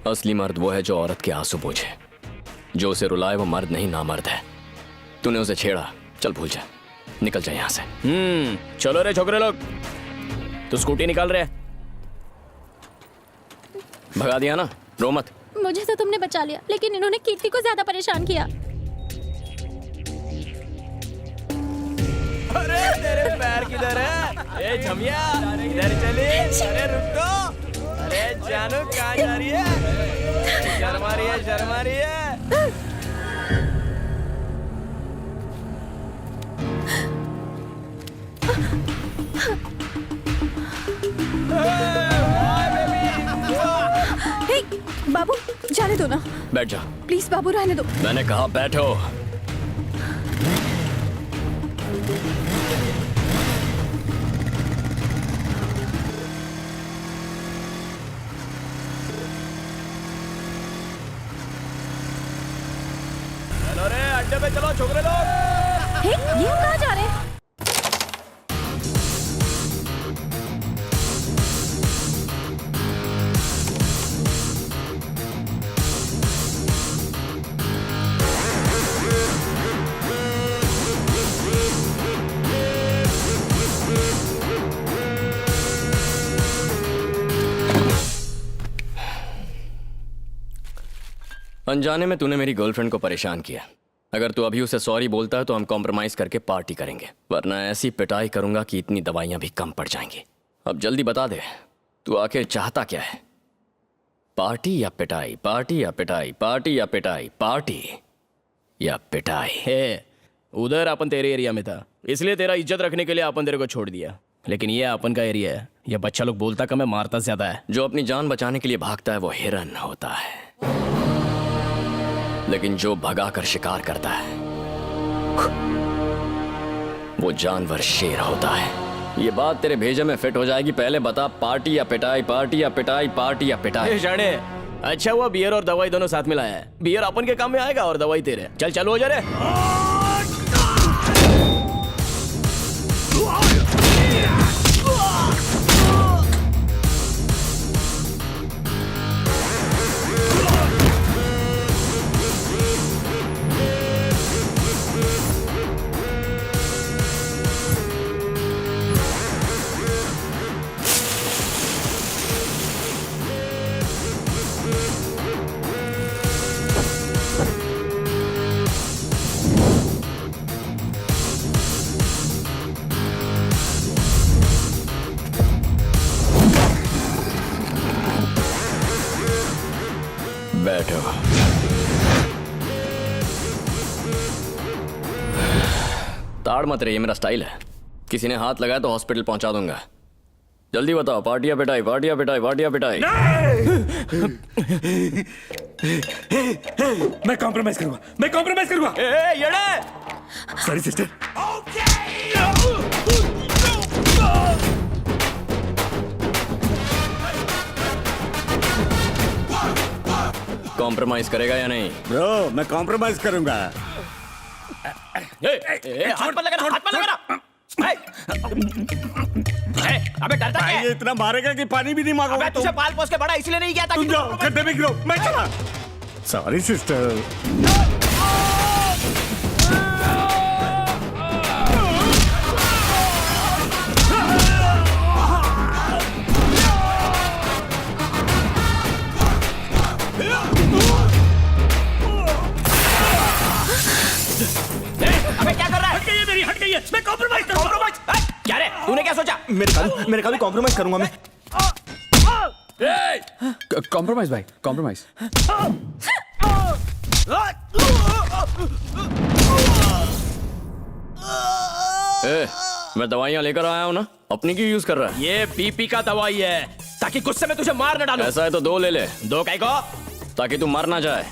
असली मर्द वो है जो औरत के आंसू पोंछे। जो उसे रुलाए वो मर्द नहीं नामर्द है। तूने उसे छेड़ा, चल भूल जा, निकल जा यहाँ से। चलो रे छोकरे लोग, तू स्कूटी निकाल रहे। भगा दिया ना, रो मत। मुझे तो तुमने बचा लिया, लेकिन इन्होंने कीर्ति को ज्यादा परेशान किया। अरे तेरे पैर किधर है? ए झमिया, इधर चली। अरे रुक तो। अरे जानू कहाँ जा रही है? शर्मा रही है, शर्मा रही है। हे, बाबू जाने दो ना। बैठ जा। प्लीज बाबू रहने दो। मैंने कहा बैठो। चलो रे अड्डे पे चलो छोकरे लोग। हे, ये हम कहाँ जा रहे हैं? अनजाने में तूने मेरी गर्लफ्रेंड को परेशान किया। अगर तू अभी उसे सॉरी बोलता है तो हम कॉम्प्रोमाइज करके पार्टी करेंगे, वरना ऐसी पिटाई करूंगा कि इतनी दवाइयां भी कम पड़ जाएंगी। अब जल्दी बता दे, तू आखिर चाहता क्या है? पार्टी या पिटाई? पार्टी या पिटाई? पार्टी या पिटाई? पार्टी या पिटाई? हे, उधर अपन तेरे एरिया में था, इसलिए तेरा इज्जत रखने के लिए अपन तेरे को छोड़ दिया। लेकिन ये अपन का एरिया है, ये बच्चा लोग बोलता कम है, मारता ज्यादा है। जो अपनी जान बचाने के लिए भागता है वो हिरन होता है, लेकिन जो भगा कर शिकार करता है वो जानवर शेर होता है। ये बात तेरे भेजे में फिट हो जाएगी। पहले बता, पार्टी या पिटाई? पार्टी या पिटाई? पार्टी या पिटाई? जाने अच्छा हुआ बियर और दवाई दोनों साथ में लाया है। बियर अपन के काम में आएगा और दवाई तेरे। चल चलो हो जा रे। बैठो। ताड़ मत रे, ये मेरा स्टाइल है। किसी ने हाथ लगाया तो हॉस्पिटल पहुंचा दूंगा। जल्दी बताओ, पार्टी या पिटाई? पार्टी या पिटाई? पार्टी या पिटाई? मैं कॉम्प्रोमाइज करूंगा, मैं कॉम्प्रोमाइज करूंगा। येड़े। Sorry sister. कॉम्प्रोमाइज करेगा या नहीं? ब्रो, मैं कॉम्प्रोमाइज करूंगा। हाथ पर लगा, हाथ पर लगा। अबे डरता क्या है? ये इतना मारेगा कि पानी भी नहीं मांगोगे। अबे तुझे पाल पोस के बड़ा इसलिए नहीं किया था। तुम जाओ, गड्ढे में गिरो, मैं चला। Sorry sister. अबे क्या कर रहा है? हट गई है मेरी, हट गई है। मैं कॉम्प्रोमाइज करूंगा। कॉम्प्रोमाइज? क्या रे? तूने क्या सोचा? मेरे का भी कॉम्प्रोमाइज करूंगा मैं। कॉम्प्रोमाइज भाई, कॉम्प्रोमाइज। मैं दवाइयां लेकर आया हूं ना, अपनी क्यों यूज कर रहा है? ये बीपी का दवाई है, ताकि गुस्से में तुझे मार न डालूं। ऐसा है तो 2 ले ले। 2 काय को? ताकि तू मर ना जाए।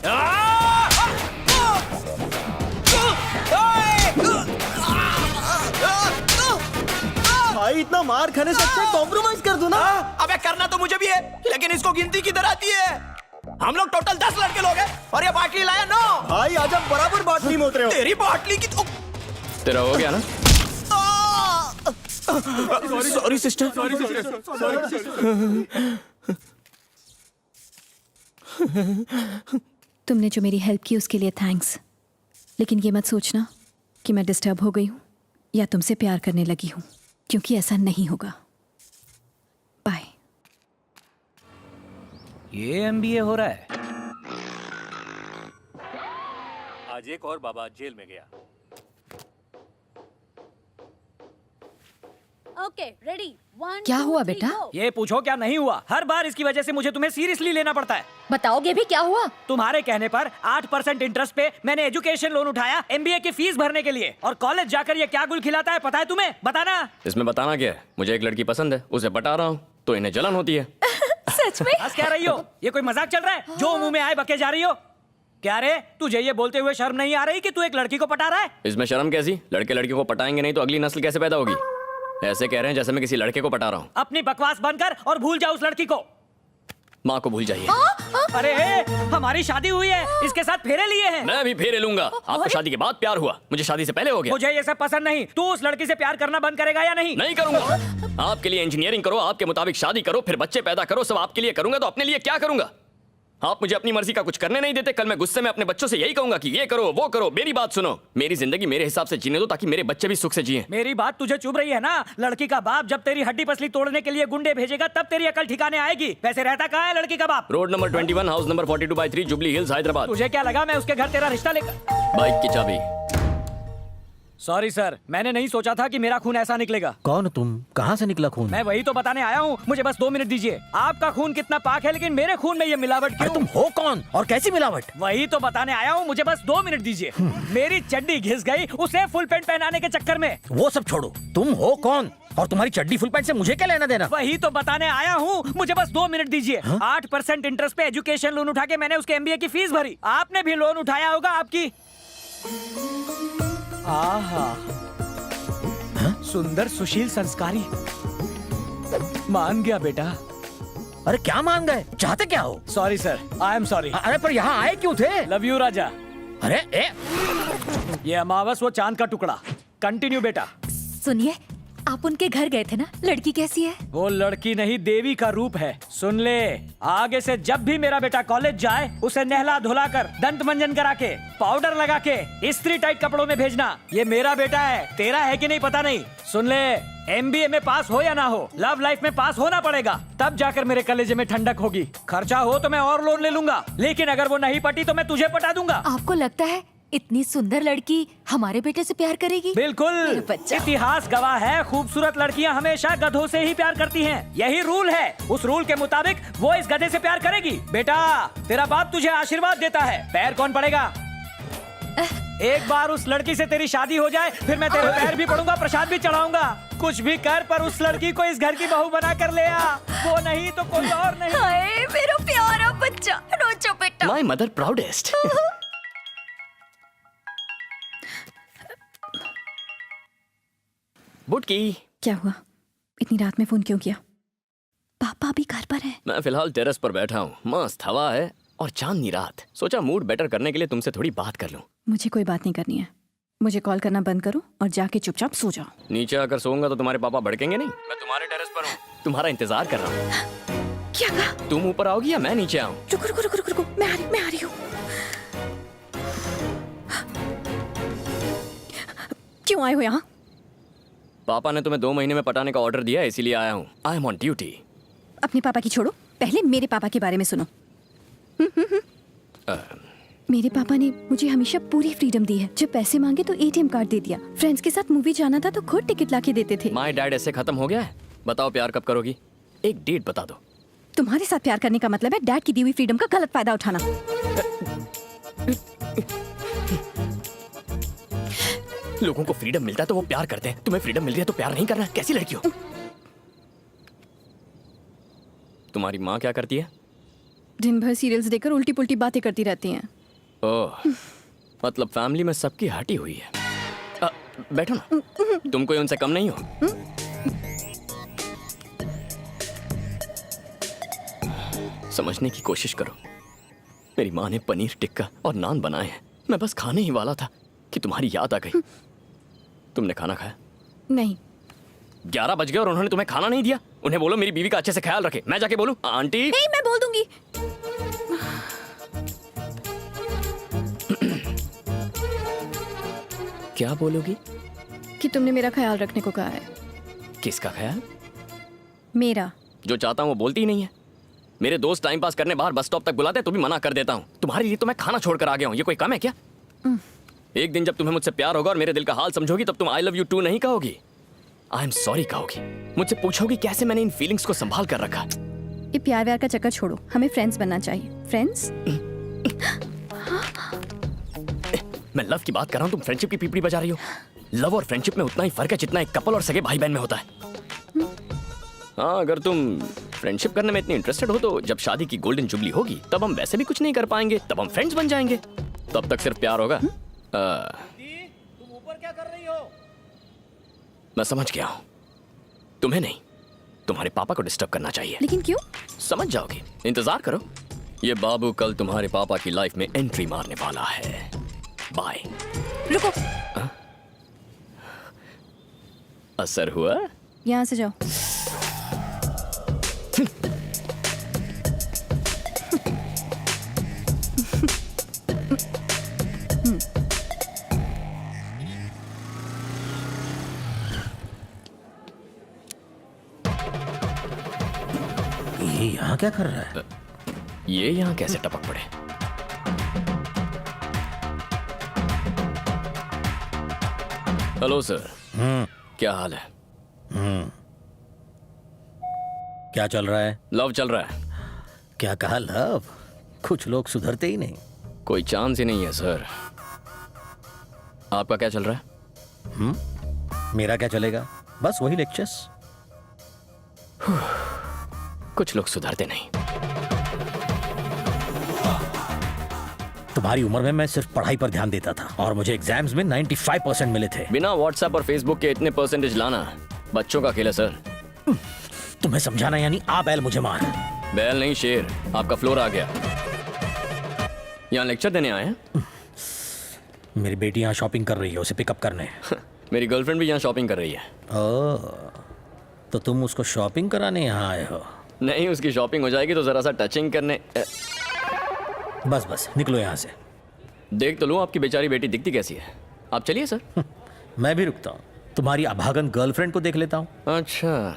भाई इतना मार खाने से अच्छा कॉम्प्रोमाइज कर दो ना। अबे करना तो मुझे भी है, लेकिन इसको गिनती किधर आती है? हम लोग टोटल 10 लड़के लोग हैं और ये बाटली लाया 9। भाई आज आप बराबर बाटली में उतरे हो। तेरी बाटली की तो तेरा हो गया ना? Sorry sister. तुमने जो मेरी हेल्प की उसके लिए थैंक्स, लेकिन ये मत सोचना कि मैं डिस्टर्ब हो गई हूँ या तुमसे प्यार करने लगी हूँ, क्योंकि ऐसा नहीं होगा। बाय। ये एमबीए हो रहा है। आज एक और बाबा जेल में गया। ओके रेडी 1 क्या हुआ बेटा? ये पूछो क्या नहीं हुआ। हर बार इसकी वजह से मुझे तुम्हें सीरियसली लेना पड़ता है। बताओगे भी क्या हुआ? तुम्हारे कहने पर 8% इंटरेस्ट पे मैंने एजुकेशन लोन उठाया एमबीए की फीस भरने के लिए, और कॉलेज जाकर ये क्या गुल खिलाता है पता है तुम्हें? बताना। इसमें बताना क्या है? मुझे एक लड़की पसंद है, उसे पटा रहा हूँ, तो इन्हें जलन होती है। सच में? हंस क्या रही हो? ये कोई मजाक चल रहा है? जो मुंह में आए बके जा रही हो। क्या रे, तुझे ये बोलते हुए शर्म नहीं आ रही कि तू एक लड़की को पटा रहा है? इसमें शर्म कैसी? लड़के लड़कियों को पटाएंगे नहीं तो अगली नस्ल कैसे पैदा होगी? ऐसे कह रहे हैं जैसे मैं किसी लड़के को पटा रहा हूँ। अपनी बकवास बंद कर और भूल जा उस लड़की को। माँ को भूल जाइए। अरे हमारी शादी हुई है, इसके साथ फेरे लिए हैं। मैं भी फेरे लूंगा। आपको शादी के बाद प्यार हुआ, मुझे शादी से पहले हो गया। मुझे ये सब पसंद नहीं। तू उस लड़की से प्यार करना बंद करेगा या नहीं? नहीं करूंगा। आपके लिए इंजीनियरिंग करो, आपके मुताबिक शादी करो, फिर बच्चे पैदा करो, सब आपके लिए करूंगा, तो अपने लिए क्या करूंगा? आप मुझे अपनी मर्जी का कुछ करने नहीं देते। कल मैं गुस्से में अपने बच्चों से यही कहूंगा कि ये करो वो करो। मेरी बात सुनो, मेरी जिंदगी मेरे हिसाब से जीने दो ताकि मेरे बच्चे भी सुख से जिएं। मेरी बात तुझे चुभ रही है ना? लड़की का बाप जब तेरी हड्डी पसली तोड़ने के लिए गुंडे भेजेगा तब तेरी अकल ठिकाने आएगी। वैसे रहता कहाँ है लड़की का बाप? Road number 21, house number 42/3, jubilee hills, Hyderabad. तुझे क्या लगा मैं उसके घर तेरा रिश्ता लेकर? बाइक की चाबी। सॉरी सर, मैंने नहीं सोचा था कि मेरा खून ऐसा निकलेगा। कौन हो तुम? कहाँ से निकला खून? मैं वही तो बताने आया हूँ, मुझे बस 2 मिनट दीजिए। आपका खून कितना पाक है, लेकिन मेरे खून में ये मिलावट अरे क्यों? तुम हो कौन और कैसी मिलावट? वही तो बताने आया हूँ, मुझे बस 2 मिनट दीजिए। मेरी चड्डी घिस गई उसे फुल पैंट पहनाने के चक्कर में। वो सब छोड़ो, तुम हो कौन और तुम्हारी चड्डी फुल पैंट से मुझे क्या लेना देना? वही तो बताने आया हूँ, मुझे बस 2 मिनट दीजिए। 8% इंटरेस्ट पे एजुकेशन लोन उठा के मैंने उसके एमबीए की फीस भरी। आपने भी लोन उठाया होगा आपकी। आहा, सुंदर सुशील संस्कारी। मान गया बेटा। अरे क्या मान गए? चाहते क्या हो? Sorry sir, I am sorry. अरे पर यहाँ आए क्यों थे? लव यू राजा। अरे ये अमावस वो चांद का टुकड़ा। कंटिन्यू बेटा। सुनिए, आप उनके घर गए थे ना? लड़की कैसी है? वो लड़की नहीं, देवी का रूप है। सुन ले, आगे से जब भी मेरा बेटा कॉलेज जाए उसे नहला धुला कर, दंत मंजन करा के, पाउडर लगा के, इस्त्री टाइट कपड़ों में भेजना। ये मेरा बेटा है, तेरा है कि नहीं पता नहीं। सुन ले, एमबीए में पास हो या ना हो, लव लाइफ में पास होना पड़ेगा, तब जाकर मेरे कलेजे में ठंडक होगी। खर्चा हो तो मैं और लोन ले लूंगा, लेकिन अगर वो नहीं पटी तो मैं तुझे पटा दूंगा। आपको लगता है इतनी सुंदर लड़की हमारे बेटे से प्यार करेगी? बिल्कुल। मेरा बच्चा। इतिहास गवाह है, खूबसूरत लड़कियां हमेशा गधों से ही प्यार करती हैं। यही रूल है। उस रूल के मुताबिक वो इस गधे से प्यार करेगी। बेटा, तेरा बाप तुझे आशीर्वाद देता है। पैर कौन पड़ेगा? एक बार उस लड़की से तेरी शादी हो जाए, फिर मैं तेरे पैर भी पड़ूंगा, प्रसाद भी चढ़ाऊंगा। कुछ भी कर, पर उस लड़की को इस घर की बहू बना कर ले आ। वो नहीं तो कोई और नहीं। हाय मेरा प्यारा बच्चा, रोचो बेटा। My mother proudest. बुटकी, क्या हुआ? इतनी रात में फोन क्यों किया? पापा भी घर पर है? मैं फिलहाल टेरेस पर बैठा हूँ, मस्त हवा है और चांदनी रात। सोचा मूड बेटर करने के लिए तुमसे थोड़ी बात कर लूं। मुझे कोई बात नहीं करनी है। मुझे कॉल करना बंद करो और जाके चुपचाप सो जाओ। नीचे आकर सोऊंगा तो तुम्हारे पापा भड़केंगे नहीं? मैं तुम्हारे टेरेस पर हूँ, तुम्हारा इंतजार कर रहा हूँ। क्या कहा? तुम ऊपर आओगी या मैं नीचे आऊँ? रुको रुको रुको रुको, मैं आ रही हूँ। क्यों आए हो यहाँ? पापा ने तुम्हें 2 महीने में पटाने का ऑर्डर दिया है, इसीलिए आया हूँ। I am on duty. अपने पापा की छोड़ो, पहले मेरे पापा के बारे में सुनो। मेरे पापा ने मुझे हमेशा पूरी फ्रीडम दी है। जब पैसे मांगे तो एटीएम कार्ड दे दिया। फ्रेंड्स के साथ मूवी जाना था तो खुद टिकट लाके देते थे। माय डैड ऐसे खत्म हो गया है? बताओ प्यार कब करोगी? एक डेट बता दो। तुम्हारे साथ प्यार करने का मतलब है डैड की दी हुई फ्रीडम का गलत फायदा उठाना। लोगों को फ्रीडम मिलता है तो वो प्यार करते हैं, तुम्हें फ्रीडम मिल रही है तो प्यार नहीं करना? कैसी लड़की हो? तुम्हारी माँ क्या करती है? दिन भर सीरियल्स देखकर उल्टी पुल्टी बातें करती रहती हैं। ओह, मतलब फैमिली में सबकी हटी हुई है। बैठो ना, तुम कोई उनसे कम नहीं हो। समझने की कोशिश करो। मेरी माँ ने पनीर टिक्का और नान बनाए हैं, मैं बस खाने ही वाला था कि तुम्हारी याद आ गई। तुमने खाना खाया? नहीं। 11 बज गए और उन्होंने तुम्हें खाना नहीं दिया? उन्हें बोलो मेरी बीवी का अच्छे से ख्याल रखे। मैं जाके बोलूं आंटी? नहीं, मैं बोल दूंगी। क्या बोलोगी? कि तुमने मेरा ख्याल रखने को कहा है। किसका ख्याल? मेरा। जो चाहता हूँ वो बोलती ही नहीं है। मेरे दोस्त टाइम पास करने बाहर बस स्टॉप तक बुलाते हैं तो भी मना कर देता हूँ। तुम्हारे लिए तो मैं खाना छोड़ कर आ गया हूँ, ये कोई कम है क्या? एक दिन जब तुम्हें मुझसे प्यार होगा और मेरे दिल का हाल समझोगी तब तुम आई लव यू टू नहीं कहोगी, आई एम सॉरी कहोगी। मुझसे पूछोगी कैसे मैंने इन फीलिंग्स को संभाल कर रखा। ये प्यार व्यार का चक्कर छोड़ो, हमें फ्रेंड्स बनना चाहिए। फ्रेंड्स? मैं लव की बात कर रहा हूँ, तुम फ्रेंडशिप की पीपड़ी बजा रही हो। लव और फ्रेंडशिप में उतना ही फर्क है जितना एक कपल और सगे भाई बहन में होता है। हाँ, अगर तुम फ्रेंडशिप करने में इतनी इंटरेस्टेड हो तो जब शादी की गोल्डन जुबली होगी तब हम वैसे भी कुछ नहीं कर पाएंगे, तब हम फ्रेंड्स बन जाएंगे। तब तक सिर्फ प्यार होगा। तुम ऊपर क्या कर रही हो? मैं समझ गया हूँ, तुम्हें नहीं तुम्हारे पापा को डिस्टर्ब करना चाहिए। लेकिन क्यों? समझ जाओगे, इंतजार करो। ये बाबू कल तुम्हारे पापा की लाइफ में एंट्री मारने वाला है। बाय। रुको, असर हुआ? यहाँ से जाओ। ये यहाँ क्या कर रहा है? ये यहाँ कैसे टपक पड़े? Hello sir. क्या हाल है? क्या चल रहा है? लव चल रहा है। क्या कहा लव? कुछ लोग सुधरते ही नहीं। कोई चांस ही नहीं है सर। आपका क्या चल रहा है? मेरा क्या चलेगा? बस वही लेक्चर्स। कुछ लोग सुधरते नहीं। तुम्हारी उम्र में मैं सिर्फ पढ़ाई पर ध्यान देता था और मुझे एग्जाम्स में 95% मिले थे। बिना व्हाट्सएप और फेसबुक के इतने परसेंटेज लाना बच्चों का खेल है सर। तुम्हें समझाना यानी आ बैल मुझे मार। बैल नहीं शेर, आपका फ्लोर आ गया। यहाँ लेक्चर देने आए हैं? मेरी बेटी यहाँ शॉपिंग कर रही है, उसे पिकअप करने। मेरी गर्लफ्रेंड भी यहाँ शॉपिंग कर रही है। ओह, तो तुम उसको शॉपिंग कराने यहाँ आए हो? नहीं, उसकी शॉपिंग हो जाएगी तो जरा सा टचिंग करने। बस बस निकलो यहाँ से। देख तो लूँ आपकी बेचारी बेटी दिखती कैसी है। आप चलिए सर। मैं भी रुकता हूँ, तुम्हारी अभागन गर्लफ्रेंड को देख लेता हूँ। अच्छा,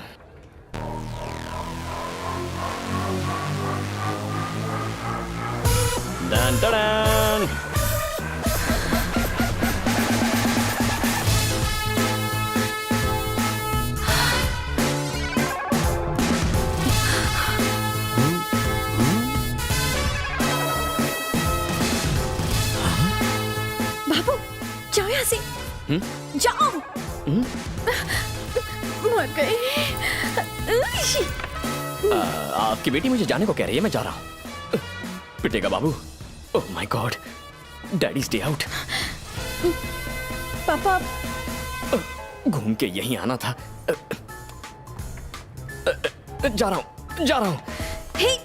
डन डन। बाबू, जाओ यहाँ से। जाओ। मर गई। आपकी बेटी मुझे जाने को कह रही है, मैं जा रहा हूँ। पिटेगा बाबू। Oh my God, daddy stay out. पापा, घूम के यहीं आना था। जा रहा हूँ, जा रहा हूँ। हे